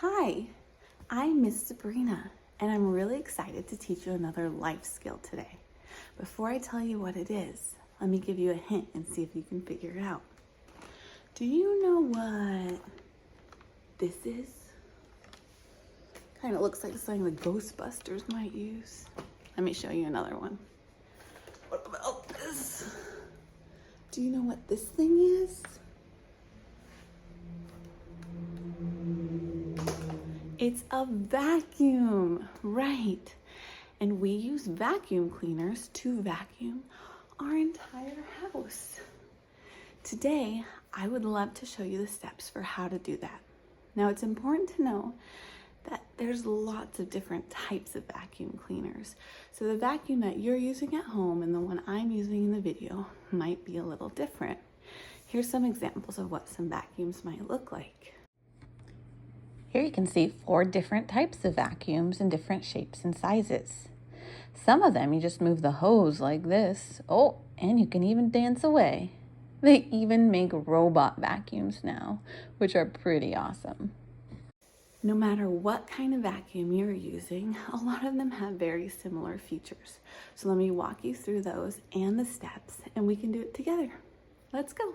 Hi, I'm Miss Sabrina, and I'm really excited to teach you another life skill today. Before I tell you what it is, let me give you a hint and see if you can figure it out. Do you know what this is? Kind of looks like something the Ghostbusters might use. Let me show you another one. What about this? Do you know what this thing is? It's a vacuum, right? And we use vacuum cleaners to vacuum our entire house. Today, I would love to show you the steps for how to do that. Now, it's important to know that there's lots of different types of vacuum cleaners. So the vacuum that you're using at home and the one I'm using in the video might be a little different. Here's some examples of what some vacuums might look like. Here you can see 4 different types of vacuums in different shapes and sizes. Some of them you just move the hose like this. Oh, and you can even dance away. They even make robot vacuums now, which are pretty awesome. No matter what kind of vacuum you're using, a lot of them have very similar features. So let me walk you through those and the steps, and we can do it together. Let's go.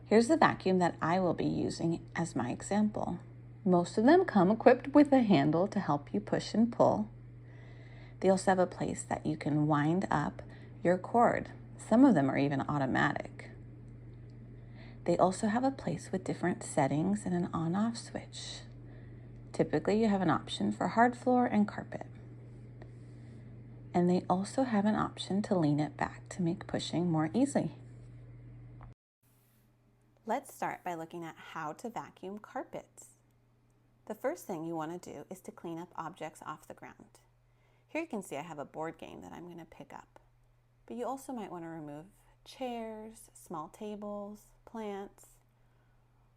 Here's the vacuum that I will be using as my example. Most of them come equipped with a handle to help you push and pull. They also have a place that you can wind up your cord. Some of them are even automatic. They also have a place with different settings and an on-off switch. Typically, you have an option for hard floor and carpet. And they also have an option to lean it back to make pushing more easy. Let's start by looking at how to vacuum carpets. The first thing you want to do is to clean up objects off the ground. Here you can see I have a board game that I'm going to pick up. But you also might want to remove chairs, small tables, plants,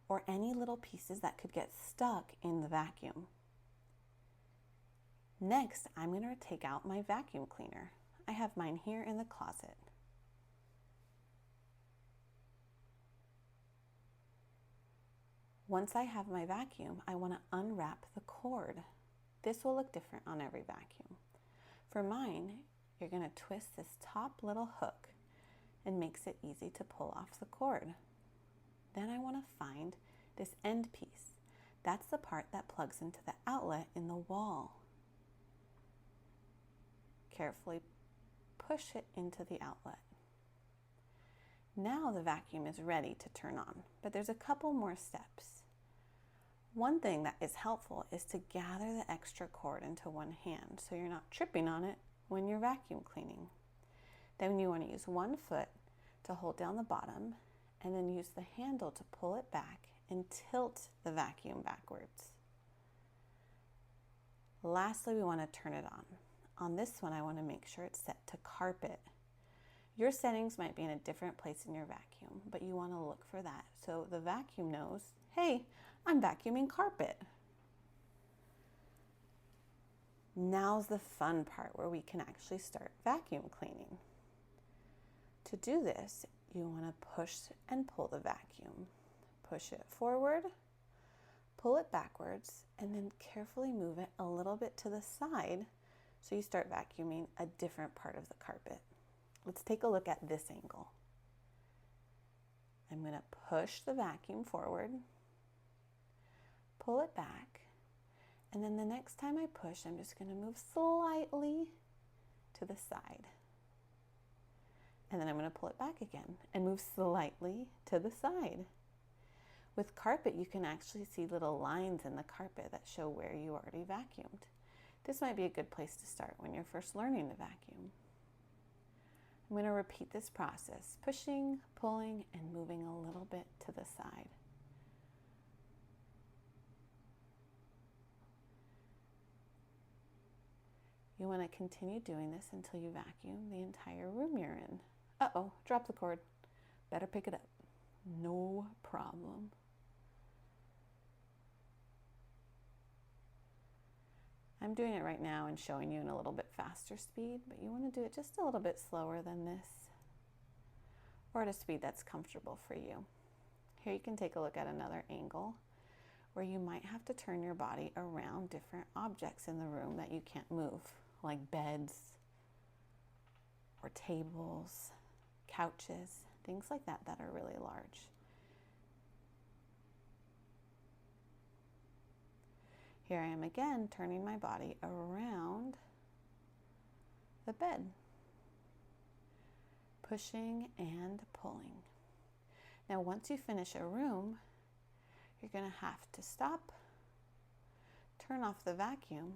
or any little pieces that could get stuck in the vacuum. Next, I'm going to take out my vacuum cleaner. I have mine here in the closet. Once I have my vacuum, I want to unwrap the cord. This will look different on every vacuum. For mine, you're going to twist this top little hook and makes it easy to pull off the cord. Then I want to find this end piece. That's the part that plugs into the outlet in the wall. Carefully push it into the outlet. Now the vacuum is ready to turn on, but there's a couple more steps. One thing that is helpful is to gather the extra cord into one hand so you're not tripping on it when you're vacuum cleaning. Then you want to use one foot to hold down the bottom and then use the handle to pull it back and tilt the vacuum backwards. Lastly, we want to turn it on. On this one, I want to make sure it's set to carpet. Your settings might be in a different place in your vacuum, but you want to look for that so the vacuum knows, hey, I'm vacuuming carpet. Now's the fun part where we can actually start vacuum cleaning. To do this, you want to push and pull the vacuum. Push it forward, pull it backwards, and then carefully move it a little bit to the side so you start vacuuming a different part of the carpet. Let's take a look at this angle. I'm going to push the vacuum forward, pull it back, and then the next time I push, I'm just going to move slightly to the side. And then I'm going to pull it back again and move slightly to the side. With carpet, you can actually see little lines in the carpet that show where you already vacuumed. This might be a good place to start when you're first learning to vacuum. I'm going to repeat this process, pushing, pulling, and moving a little bit to the side. You want to continue doing this until you vacuum the entire room you're in. Uh-oh, drop the cord. Better pick it up. No problem. I'm doing it right now and showing you in a little bit faster speed, but you want to do it just a little bit slower than this, or at a speed that's comfortable for you. Here you can take a look at another angle where you might have to turn your body around different objects in the room that you can't move, like beds or tables, couches, things like that that are really large. Here I am again, turning my body around the bed, pushing and pulling. Now, once you finish a room, you're going to have to stop, turn off the vacuum,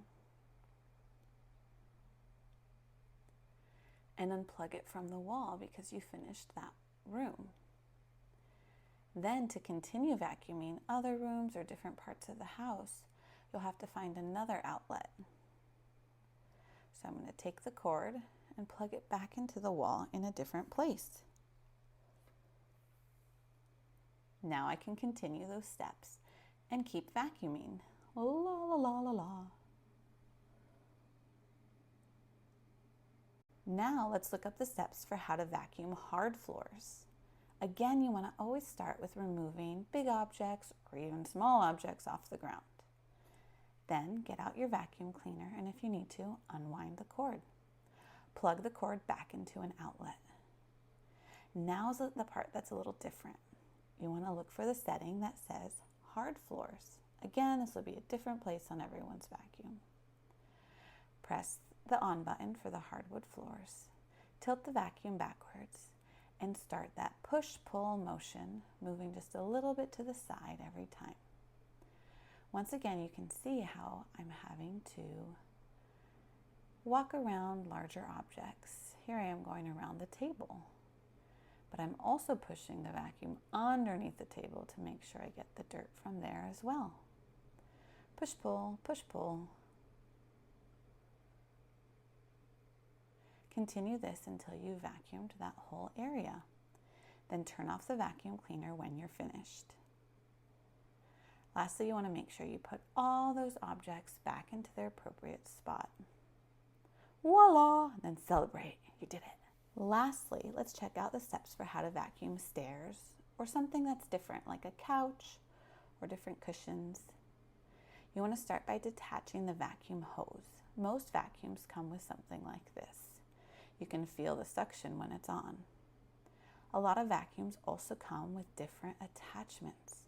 and unplug it from the wall because you finished that room. Then, to continue vacuuming other rooms or different parts of the house, you'll have to find another outlet. So I'm going to take the cord and plug it back into the wall in a different place. Now I can continue those steps and keep vacuuming. La la la la la. Now let's look up the steps for how to vacuum hard floors. Again, you want to always start with removing big objects or even small objects off the ground. Then get out your vacuum cleaner, and if you need to, unwind the cord. Plug the cord back into an outlet. Now's the part that's a little different. You want to look for the setting that says hard floors. Again, this will be a different place on everyone's vacuum. Press the on button for the hardwood floors. Tilt the vacuum backwards and start that push-pull motion, moving just a little bit to the side every time. Once again, you can see how I'm having to walk around larger objects. Here I am going around the table, but I'm also pushing the vacuum underneath the table to make sure I get the dirt from there as well. Push, pull, push, pull. Continue this until you've vacuumed that whole area. Then turn off the vacuum cleaner when you're finished. Lastly, you want to make sure you put all those objects back into their appropriate spot. Voila! Then celebrate, you did it. Lastly, let's check out the steps for how to vacuum stairs or something that's different, like a couch or different cushions. You want to start by detaching the vacuum hose. Most vacuums come with something like this. You can feel the suction when it's on. A lot of vacuums also come with different attachments.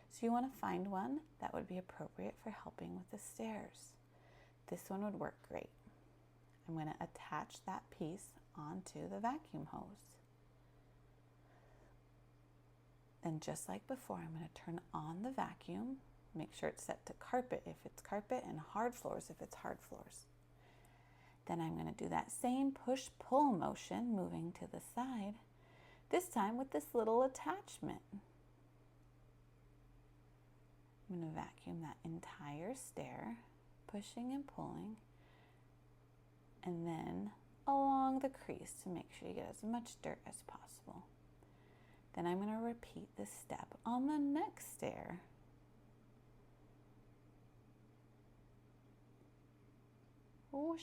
So you want to find one that would be appropriate for helping with the stairs. This one would work great. I'm going to attach that piece onto the vacuum hose. Then just like before, I'm going to turn on the vacuum. Make sure it's set to carpet if it's carpet and hard floors if it's hard floors. Then I'm going to do that same push-pull motion, moving to the side, this time with this little attachment. I'm going to vacuum that entire stair, pushing and pulling, and then along the crease to make sure you get as much dirt as possible. Then I'm going to repeat this step on the next stair. Whoosh.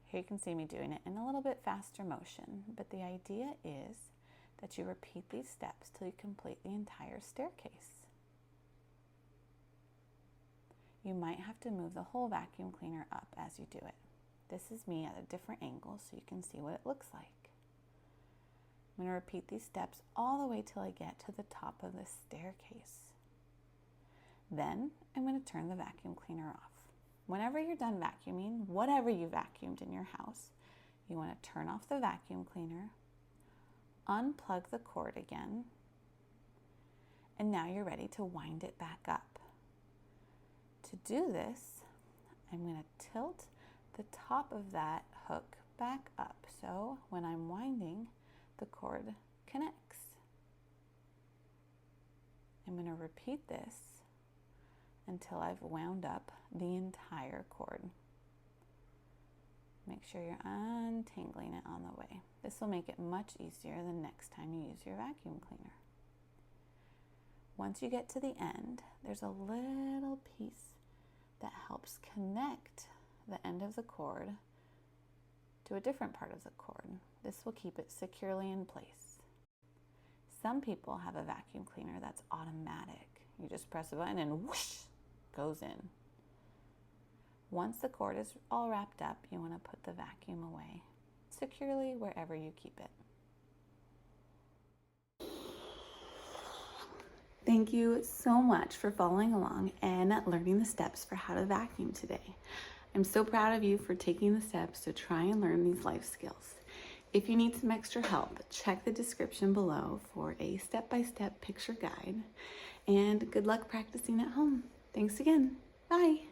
Here you can see me doing it in a little bit faster motion, but the idea is that you repeat these steps till you complete the entire staircase. You might have to move the whole vacuum cleaner up as you do it. This is me at a different angle so you can see what it looks like. I'm going to repeat these steps all the way till I get to the top of the staircase. Then I'm going to turn the vacuum cleaner off. Whenever you're done vacuuming, whatever you vacuumed in your house, you want to turn off the vacuum cleaner, unplug the cord again, and now you're ready to wind it back up. To do this, I'm going to tilt the top of that hook back up, so when I'm winding, the cord connects. I'm going to repeat this until I've wound up the entire cord. Make sure you're untangling it on the way. This will make it much easier the next time you use your vacuum cleaner. Once you get to the end, there's a little piece that helps connect the end of the cord to a different part of the cord. This will keep it securely in place. Some people have a vacuum cleaner that's automatic. You just press a button and whoosh, goes in. Once the cord is all wrapped up, you want to put the vacuum away securely wherever you keep it. Thank you so much for following along and learning the steps for how to vacuum today. I'm so proud of you for taking the steps to try and learn these life skills. If you need some extra help, check the description below for a step-by-step picture guide. And good luck practicing at home. Thanks again. Bye.